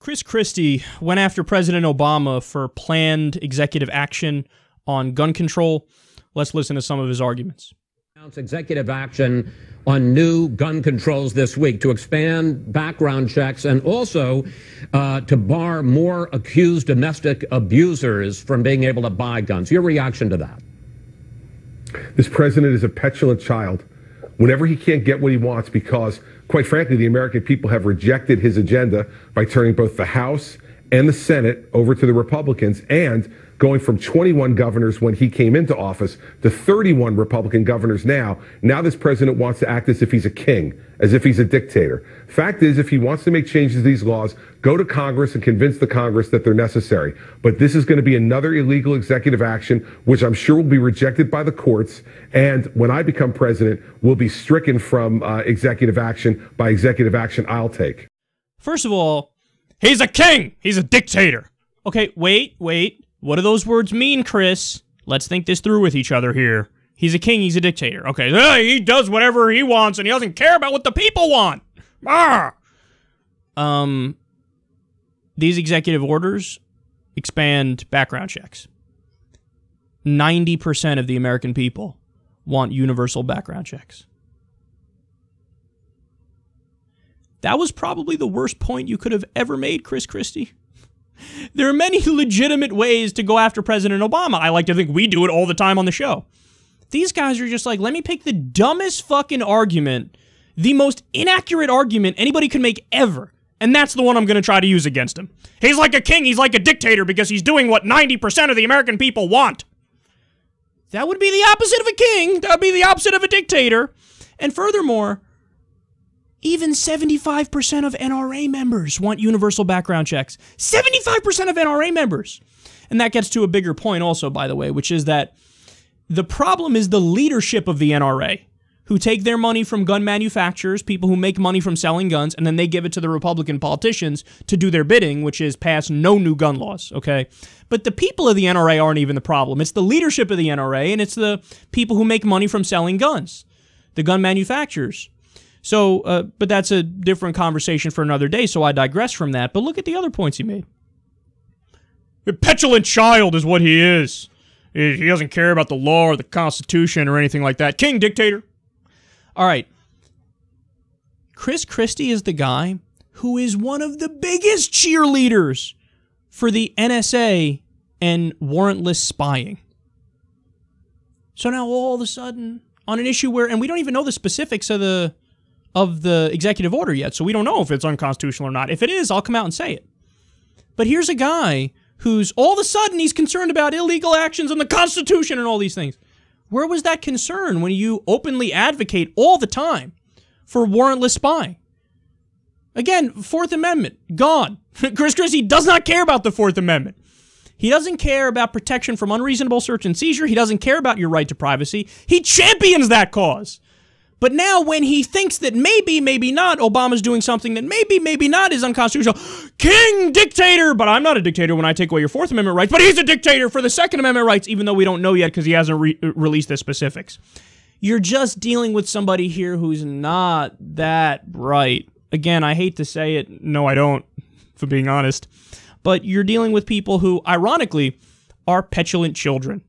Chris Christie went after President Obama for planned executive action on gun control. Let's listen to some of his arguments. Executive action on new gun controls this week to expand background checks and also to bar more accused domestic abusers from being able to buy guns. Your reaction to that? This president is a petulant child. Whenever he can't get what he wants, because, quite frankly, the American people have rejected his agenda by turning both the House and the Senate over to the Republicans and going from 21 governors when he came into office to 31 Republican governors now. Now this president wants to act as if he's a king, as if he's a dictator. Fact is, if he wants to make changes to these laws, go to Congress and convince the Congress that they're necessary. But this is going to be another illegal executive action, which I'm sure will be rejected by the courts. And when I become president, will be stricken from executive action by executive action I'll take. First of all, he's a king. He's a dictator. Okay, wait. What do those words mean, Chris? Let's think this through with each other here. He's a king, he's a dictator. Okay, he does whatever he wants and he doesn't care about what the people want. These executive orders expand background checks. 90% of the American people want universal background checks. That was probably the worst point you could have ever made, Chris Christie. There are many legitimate ways to go after President Obama. I like to think we do it all the time on the show. These guys are just like, let me pick the dumbest fucking argument, the most inaccurate argument anybody can make ever, and that's the one I'm going to try to use against him. He's like a king, he's like a dictator because he's doing what 90% of the American people want. That would be the opposite of a king. That would be the opposite of a dictator. And furthermore, even 75% of NRA members want universal background checks. 75% of NRA members. And that gets to a bigger point also, by the way, which is that the problem is the leadership of the NRA, who take their money from gun manufacturers, people who make money from selling guns, and then they give it to the Republican politicians to do their bidding, which is pass no new gun laws, okay? But the people of the NRA aren't even the problem. It's the leadership of the NRA, and it's the people who make money from selling guns, the gun manufacturers. So, but that's a different conversation for another day, so I digress from that. But look at the other points he made. A petulant child is what he is. He doesn't care about the law or the Constitution or anything like that. King, dictator. All right. Chris Christie is the guy who is one of the biggest cheerleaders for the NSA and warrantless spying. So now all of a sudden, on an issue where, and we don't even know the specifics of the executive order yet, so we don't know if it's unconstitutional or not. If it is, I'll come out and say it. But here's a guy who's all of a sudden he's concerned about illegal actions and the Constitution and all these things. Where was that concern when you openly advocate all the time for warrantless spying? Again, Fourth Amendment, gone. Chris Christie does not care about the Fourth Amendment. He doesn't care about protection from unreasonable search and seizure. He doesn't care about your right to privacy. He champions that cause. But now when he thinks that maybe, maybe not, Obama's doing something that maybe, maybe not is unconstitutional, king, dictator, but I'm not a dictator when I take away your Fourth Amendment rights, but he's a dictator for the Second Amendment rights, even though we don't know yet because he hasn't released the specifics. You're just dealing with somebody here who's not that bright. Again, I hate to say it. No, I don't, for being honest. But you're dealing with people who, ironically, are petulant children.